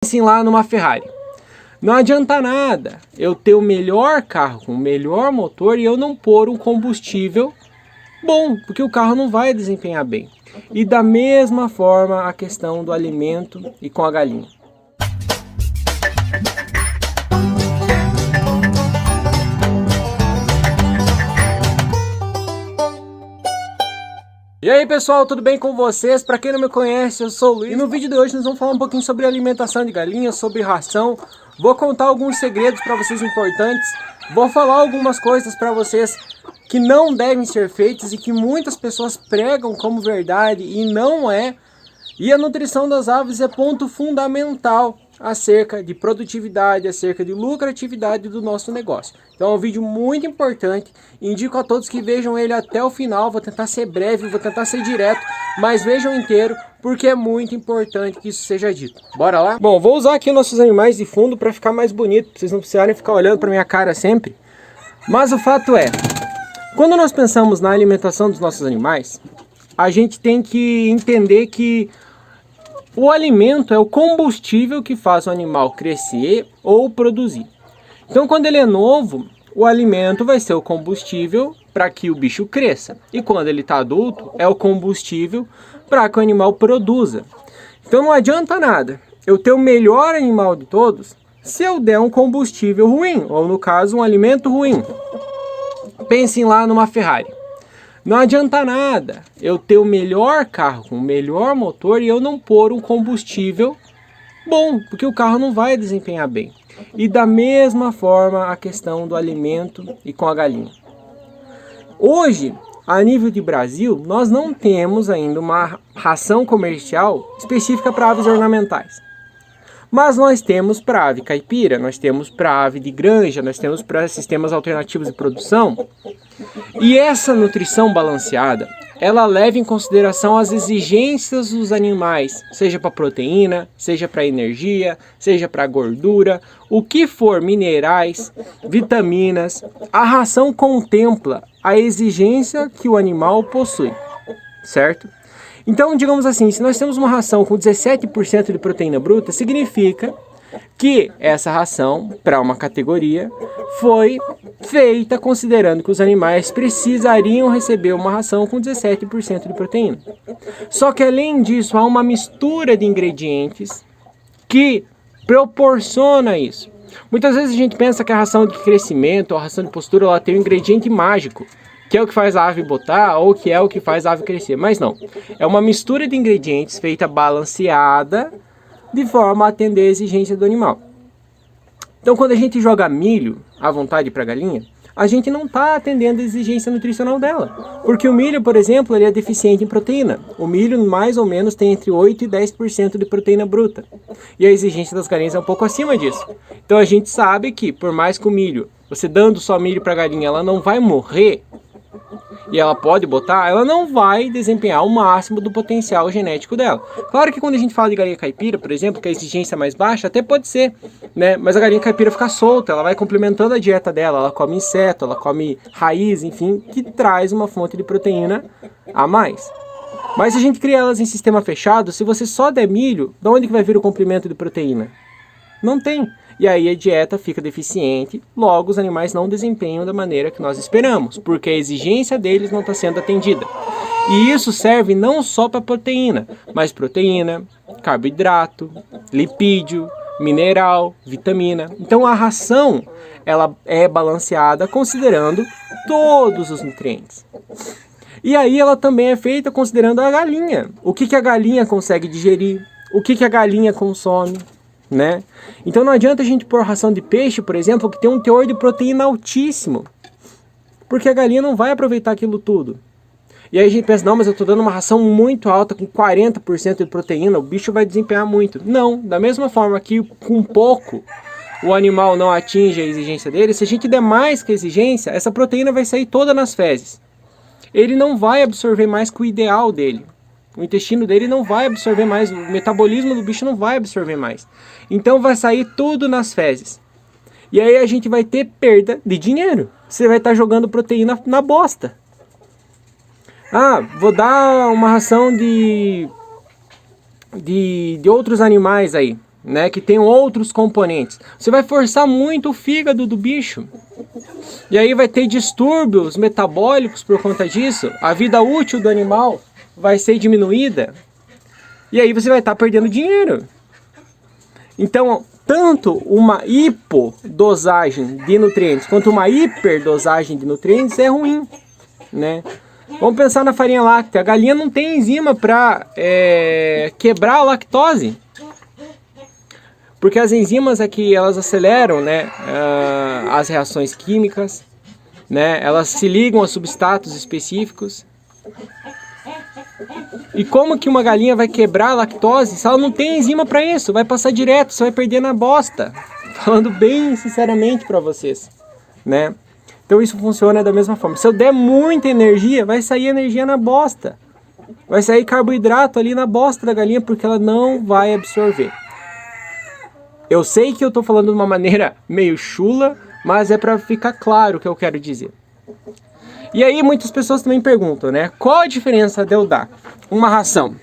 Assim, lá numa Ferrari. Não adianta nada eu ter o melhor carro com o melhor motor e eu não pôr um combustível bom, porque o carro não vai desempenhar bem. E da mesma forma a questão do alimento e com a galinha. E aí pessoal, tudo bem com vocês? Para quem não me conhece, eu sou o Luiz. E no vídeo de hoje nós vamos falar um pouquinho sobre alimentação de galinhas, sobre ração. Vou contar alguns segredos para vocês importantes. Vou falar algumas coisas para vocês que não devem ser feitas e que muitas pessoas pregam como verdade e não é. E a nutrição das aves é ponto fundamental acerca de produtividade, acerca de lucratividade do nosso negócio. Então é um vídeo muito importante, indico a todos que vejam ele até o final. Vou tentar ser breve, vou tentar ser direto, mas vejam inteiro porque é muito importante que isso seja dito. Bora lá? Bom, vou usar aqui nossos animais de fundo para ficar mais bonito, pra vocês não precisarem ficar olhando para minha cara sempre. Mas o fato é, quando nós pensamos na alimentação dos nossos animais, a gente tem que entender que o alimento é o combustível que faz o animal crescer ou produzir. Então quando ele é novo, o alimento vai ser o combustível para que o bicho cresça. E quando ele está adulto, é o combustível para que o animal produza. Então não adianta nada eu ter o melhor animal de todos se eu der um combustível ruim, ou no caso um alimento ruim. Pensem lá numa Ferrari. Não adianta nada eu ter o melhor carro com o melhor motor e eu não pôr um combustível bom, porque o carro não vai desempenhar bem. E da mesma forma a questão do alimento e com a galinha. Hoje, a nível de Brasil, nós não temos ainda uma ração comercial específica para aves ornamentais. Mas nós temos para ave caipira, nós temos para ave de granja, nós temos para sistemas alternativos de produção. E essa nutrição balanceada, ela leva em consideração as exigências dos animais, seja para proteína, seja para energia, seja para gordura, o que for, minerais, vitaminas. A ração contempla a exigência que o animal possui, certo? Então, digamos assim, se nós temos uma ração com 17% de proteína bruta, significa que essa ração, para uma categoria, foi feita considerando que os animais precisariam receber uma ração com 17% de proteína. Só que além disso, há uma mistura de ingredientes que proporciona isso. Muitas vezes a gente pensa que a ração de crescimento ou a ração de postura ela tem um ingrediente mágico, que é o que faz a ave botar ou que é o que faz a ave crescer. Mas não, é uma mistura de ingredientes feita balanceada de forma a atender a exigência do animal. Então quando a gente joga milho à vontade para a galinha, a gente não está atendendo a exigência nutricional dela. Porque o milho, por exemplo, ele é deficiente em proteína. O milho mais ou menos tem entre 8% e 10% de proteína bruta. E a exigência das galinhas é um pouco acima disso. Então a gente sabe que por mais que o milho, você dando só milho para a galinha, ela não vai morrer, e ela pode botar, ela não vai desempenhar o máximo do potencial genético dela. Claro que quando a gente fala de galinha caipira, por exemplo, que a exigência é mais baixa, até pode ser, né? Mas a galinha caipira fica solta, ela vai complementando a dieta dela, ela come inseto, ela come raiz, enfim, que traz uma fonte de proteína a mais. Mas se a gente cria elas em sistema fechado, se você só der milho, de onde que vai vir o complemento de proteína? Não tem. E aí a dieta fica deficiente, logo os animais não desempenham da maneira que nós esperamos, porque a exigência deles não está sendo atendida. E isso serve não só para proteína, mas proteína, carboidrato, lipídio, mineral, vitamina. Então a ração ela é balanceada considerando todos os nutrientes. E aí ela também é feita considerando a galinha. O que a galinha consegue digerir, o que a galinha consome, né? Então não adianta a gente pôr ração de peixe, por exemplo, que tem um teor de proteína altíssimo, porque a galinha não vai aproveitar aquilo tudo. E aí a gente pensa, não, mas eu estou dando uma ração muito alta com 40% de proteína, o bicho vai desempenhar muito. Não, da mesma forma que com pouco o animal não atinge a exigência dele, se a gente der mais que a exigência, essa proteína vai sair toda nas fezes. Ele não vai absorver mais que o ideal dele. O intestino dele não vai absorver mais, o metabolismo do bicho não vai absorver mais. Então vai sair tudo nas fezes. E aí a gente vai ter perda de dinheiro. Você vai estar jogando proteína na bosta. Ah, vou dar uma ração de outros animais aí. né, que tem outros componentes. Você vai forçar muito o fígado do bicho. E aí vai ter distúrbios metabólicos por conta disso. A vida útil do animal vai ser diminuída. E aí você vai estar perdendo dinheiro. Então, tanto uma hipodosagem de nutrientes quanto uma hiperdosagem de nutrientes é ruim, né? Vamos pensar na farinha láctea. A galinha não tem enzima para quebrar a lactose. Porque as enzimas aqui, elas aceleram, né, as reações químicas, né? Elas se ligam a substratos específicos. E como que uma galinha vai quebrar a lactose se ela não tem enzima para isso? Vai passar direto, você vai perder na bosta. Falando bem sinceramente para vocês, né? Então isso funciona da mesma forma. Se eu der muita energia, vai sair energia na bosta. Vai sair carboidrato ali na bosta da galinha porque ela não vai absorver. Eu sei que eu estou falando de uma maneira meio chula, mas é para ficar claro o que eu quero dizer. E aí muitas pessoas também perguntam, né? Qual a diferença de eu dar uma ração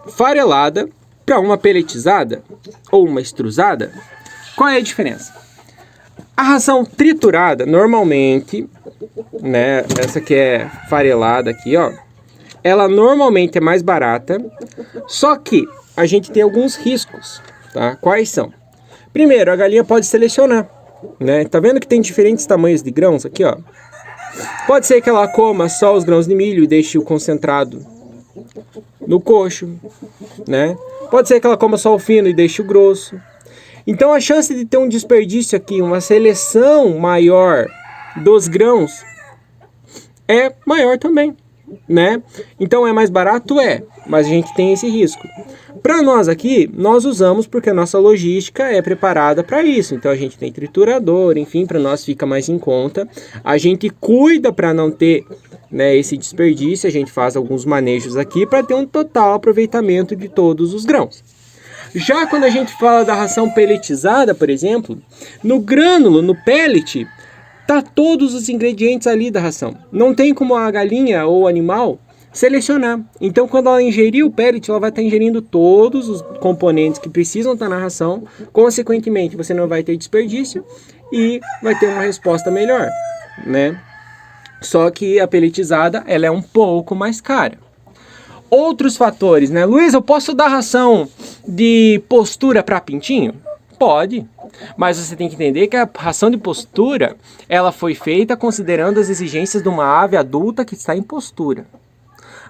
farelada para uma pelletizada ou uma extrusada? Qual é a diferença? A ração triturada, normalmente, né? Essa que é farelada aqui, ó. Ela normalmente é mais barata, só que a gente tem alguns riscos, tá? Quais são? Primeiro, a galinha pode selecionar, né? Tá vendo que tem diferentes tamanhos de grãos aqui, ó? Pode ser que ela coma só os grãos de milho e deixe o concentrado no coxo, né? Pode ser que ela coma só o fino e deixe o grosso. Então a chance de ter um desperdício aqui, uma seleção maior dos grãos é maior também, né? Então é mais barato? É, mas a gente tem esse risco. Para nós aqui, nós usamos porque a nossa logística é preparada para isso. Então a gente tem triturador, enfim, para nós fica mais em conta. A gente cuida para não ter, né, esse desperdício, a gente faz alguns manejos aqui para ter um total aproveitamento de todos os grãos. Já quando a gente fala da ração pelletizada, por exemplo, no grânulo, no pellet, tá todos os ingredientes ali da ração. Não tem como a galinha ou o animal selecionar. Então, quando ela ingerir o pellet, ela vai estar ingerindo todos os componentes que precisam estar na ração. Consequentemente, você não vai ter desperdício e vai ter uma resposta melhor, né? Só que a pelletizada, ela é um pouco mais cara. Outros fatores, né? Luiz, eu posso dar ração de postura para pintinho? Pode, mas você tem que entender que a ração de postura, ela foi feita considerando as exigências de uma ave adulta que está em postura.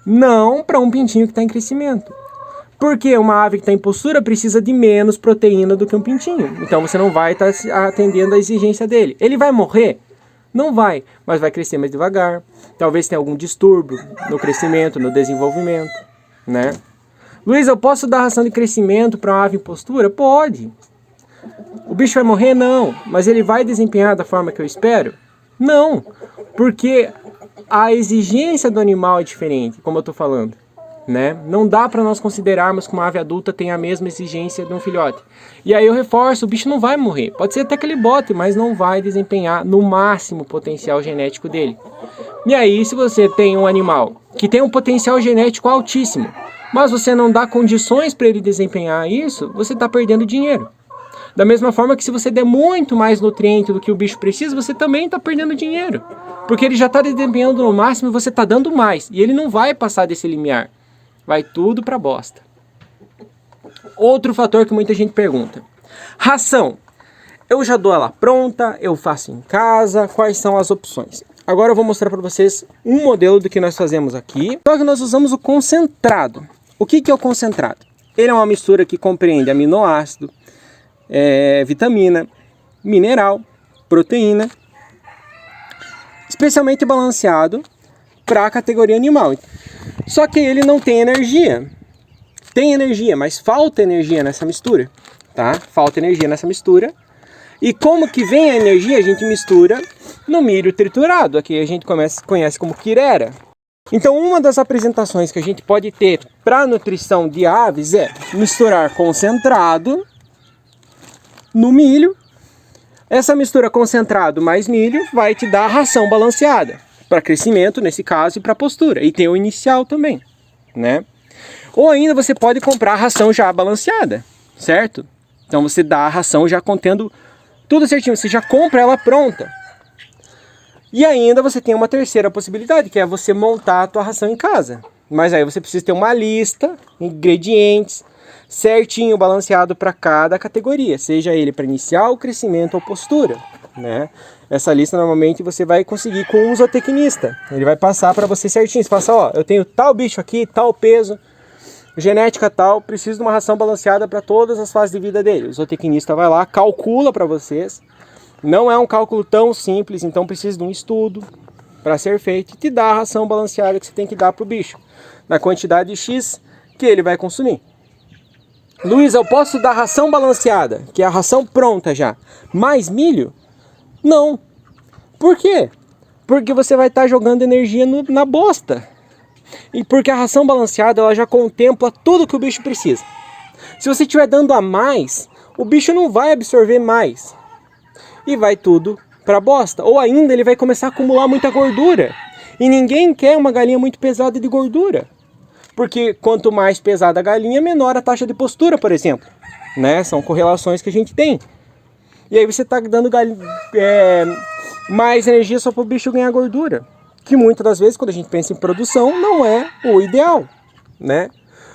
Não para um pintinho que está em crescimento. Porque uma ave que está em postura precisa de menos proteína do que um pintinho. Então você não vai estar atendendo a exigência dele. Ele vai morrer? Não vai, mas vai crescer mais devagar. Talvez tenha algum distúrbio no crescimento, no desenvolvimento, né? Luiz, eu posso dar ração de crescimento para uma ave em postura? Pode. O bicho vai morrer? Não. Mas ele vai desempenhar da forma que eu espero? Não. Porque a exigência do animal é diferente, como eu estou falando, né? Não dá para nós considerarmos que uma ave adulta tem a mesma exigência de um filhote. E aí eu reforço, o bicho não vai morrer. Pode ser até que ele bote, mas não vai desempenhar no máximo o potencial genético dele. E aí, se você tem um animal que tem um potencial genético altíssimo, mas você não dá condições para ele desempenhar isso, você está perdendo dinheiro. Da mesma forma que se você der muito mais nutriente do que o bicho precisa, você também está perdendo dinheiro. Porque ele já está desempenhando no máximo e você está dando mais. E ele não vai passar desse limiar. Vai tudo para bosta. Outro fator que muita gente pergunta. Ração. Eu já dou ela pronta, eu faço em casa, quais são as opções? Agora eu vou mostrar para vocês um modelo do que nós fazemos aqui. Só que nós usamos o concentrado. O que é o concentrado? Ele é uma mistura que compreende aminoácido, vitamina, mineral, proteína, especialmente balanceado para a categoria animal. Só que ele não tem energia. Tem energia, mas falta energia nessa mistura, tá? Falta energia nessa mistura. E como que vem a energia? A gente mistura no milho triturado, aqui a gente conhece como quirera. Então, uma das apresentações que a gente pode ter para nutrição de aves é misturar concentrado no milho. Essa mistura concentrado mais milho vai te dar a ração balanceada para crescimento, nesse caso, e para postura. E tem o inicial também, né? Ou ainda você pode comprar a ração já balanceada. certo? Então você dá a ração já contendo tudo certinho, você já compra ela pronta. E ainda você tem uma terceira possibilidade, que é você montar a tua ração em casa. Mas aí você precisa ter uma lista, ingredientes, certinho, balanceado para cada categoria, seja ele para inicial, crescimento ou postura, né? Essa lista normalmente você vai conseguir com um zootecnista. Ele vai passar para você certinho. Você passa, ó, eu tenho tal bicho aqui, tal peso, genética tal, preciso de uma ração balanceada para todas as fases de vida dele. O zootecnista vai lá, calcula para vocês. Não é um cálculo tão simples, então precisa de um estudo para ser feito e te dá a ração balanceada que você tem que dar para o bicho, na quantidade X que ele vai consumir. Luiz, eu posso dar ração balanceada, que é a ração pronta já, mais milho? Não. Por quê? Porque você vai estar jogando energia na bosta. E porque a ração balanceada ela já contempla tudo que o bicho precisa. Se você estiver dando a mais, o bicho não vai absorver mais. E vai tudo para bosta. Ou ainda ele vai começar a acumular muita gordura. E ninguém quer uma galinha muito pesada de gordura. Porque quanto mais pesada a galinha, menor a taxa de postura, por exemplo. Né? São correlações que a gente tem. E aí você está dando mais energia só para o bicho ganhar gordura. Que muitas das vezes, quando a gente pensa em produção, não é o ideal. Né?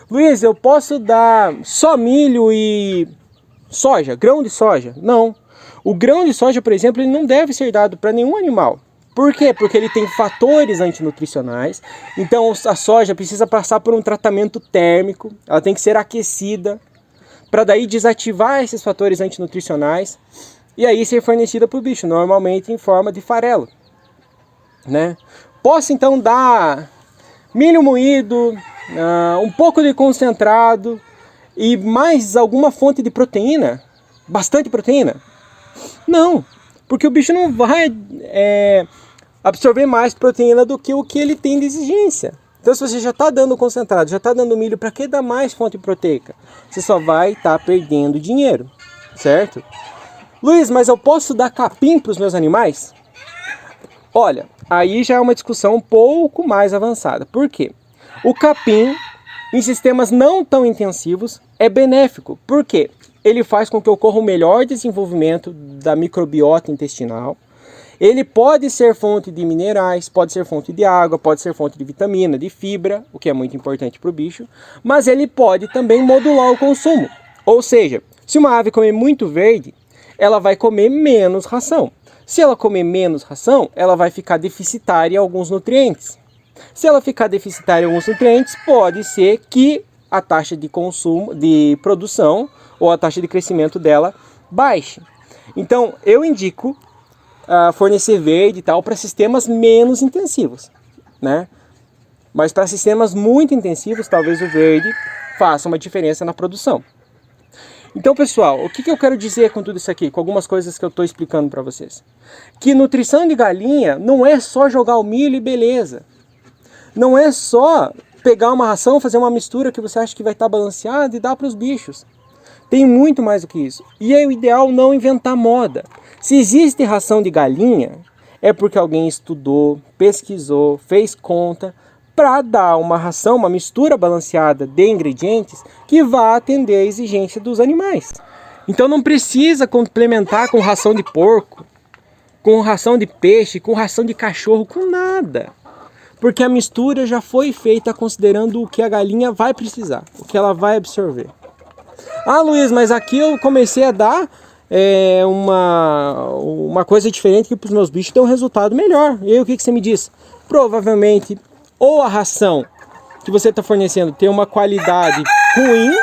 Luiz, eu posso dar só milho e soja, grão de soja? Não. O grão de soja, por exemplo, ele não deve ser dado para nenhum animal. Por quê? Porque ele tem fatores antinutricionais. Então a soja precisa passar por um tratamento térmico. Ela tem que ser aquecida para daí desativar esses fatores antinutricionais e aí ser fornecida para o bicho, normalmente em forma de farelo. Né? Posso então dar milho moído, um pouco de concentrado e mais alguma fonte de proteína? Bastante proteína? Não, porque o bicho não vai absorver mais proteína do que o que ele tem de exigência. Então se você já está dando concentrado, já está dando milho, para que dar mais fonte proteica? Você só vai estar perdendo dinheiro, certo? Luiz, mas eu posso dar capim para os meus animais? Olha, aí já é uma discussão um pouco mais avançada. Por quê? O capim, em sistemas não tão intensivos, é benéfico. Por quê? Ele faz com que ocorra um melhor desenvolvimento da microbiota intestinal. Ele pode ser fonte de minerais, pode ser fonte de água, pode ser fonte de vitamina, de fibra, o que é muito importante para o bicho. Mas ele pode também modular o consumo. Ou seja, se uma ave comer muito verde, ela vai comer menos ração. Se ela comer menos ração, ela vai ficar deficitária em alguns nutrientes. Se ela ficar deficitária em alguns nutrientes, pode ser que a taxa de consumo, de produção ou a taxa de crescimento dela baixe. Então, eu indico fornecer verde e tal para sistemas menos intensivos, né? Mas para sistemas muito intensivos, talvez o verde faça uma diferença na produção. Então, pessoal, o que eu quero dizer com tudo isso aqui, com algumas coisas que eu estou explicando para vocês? Que nutrição de galinha não é só jogar o milho e beleza. Não é só pegar uma ração, fazer uma mistura que você acha que vai estar balanceada e dar para os bichos. Tem muito mais do que isso. E é o ideal não inventar moda. Se existe ração de galinha, é porque alguém estudou, pesquisou, fez conta para dar uma ração, uma mistura balanceada de ingredientes que vá atender a exigência dos animais. Então não precisa complementar com ração de porco, com ração de peixe, com ração de cachorro, com nada. Porque a mistura já foi feita considerando o que a galinha vai precisar, o que ela vai absorver. Ah, Luiz, mas aqui eu comecei a dar uma coisa diferente que para os meus bichos tem um resultado melhor. E aí o que você me diz? Provavelmente ou a ração que você está fornecendo tem uma qualidade ruim,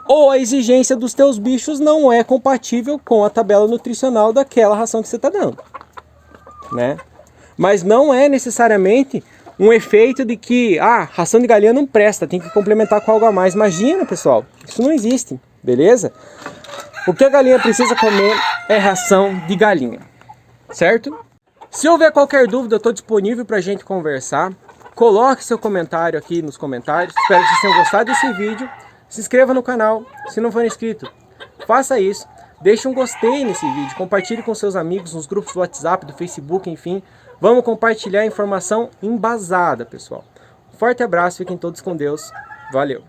ou a exigência dos teus bichos não é compatível com a tabela nutricional daquela ração que você está dando, né? Mas não é necessariamente um efeito de que ração de galinha não presta, tem que complementar com algo a mais. Imagina, pessoal, isso não existe, beleza? O que a galinha precisa comer é ração de galinha, certo? Se houver qualquer dúvida, eu estou disponível para a gente conversar. Coloque seu comentário aqui nos comentários. Espero que vocês tenham gostado desse vídeo. Se inscreva no canal, se não for inscrito, faça isso. Deixe um gostei nesse vídeo, compartilhe com seus amigos nos grupos do WhatsApp, do Facebook, enfim. Vamos compartilhar informação embasada, pessoal. Forte abraço, fiquem todos com Deus. Valeu!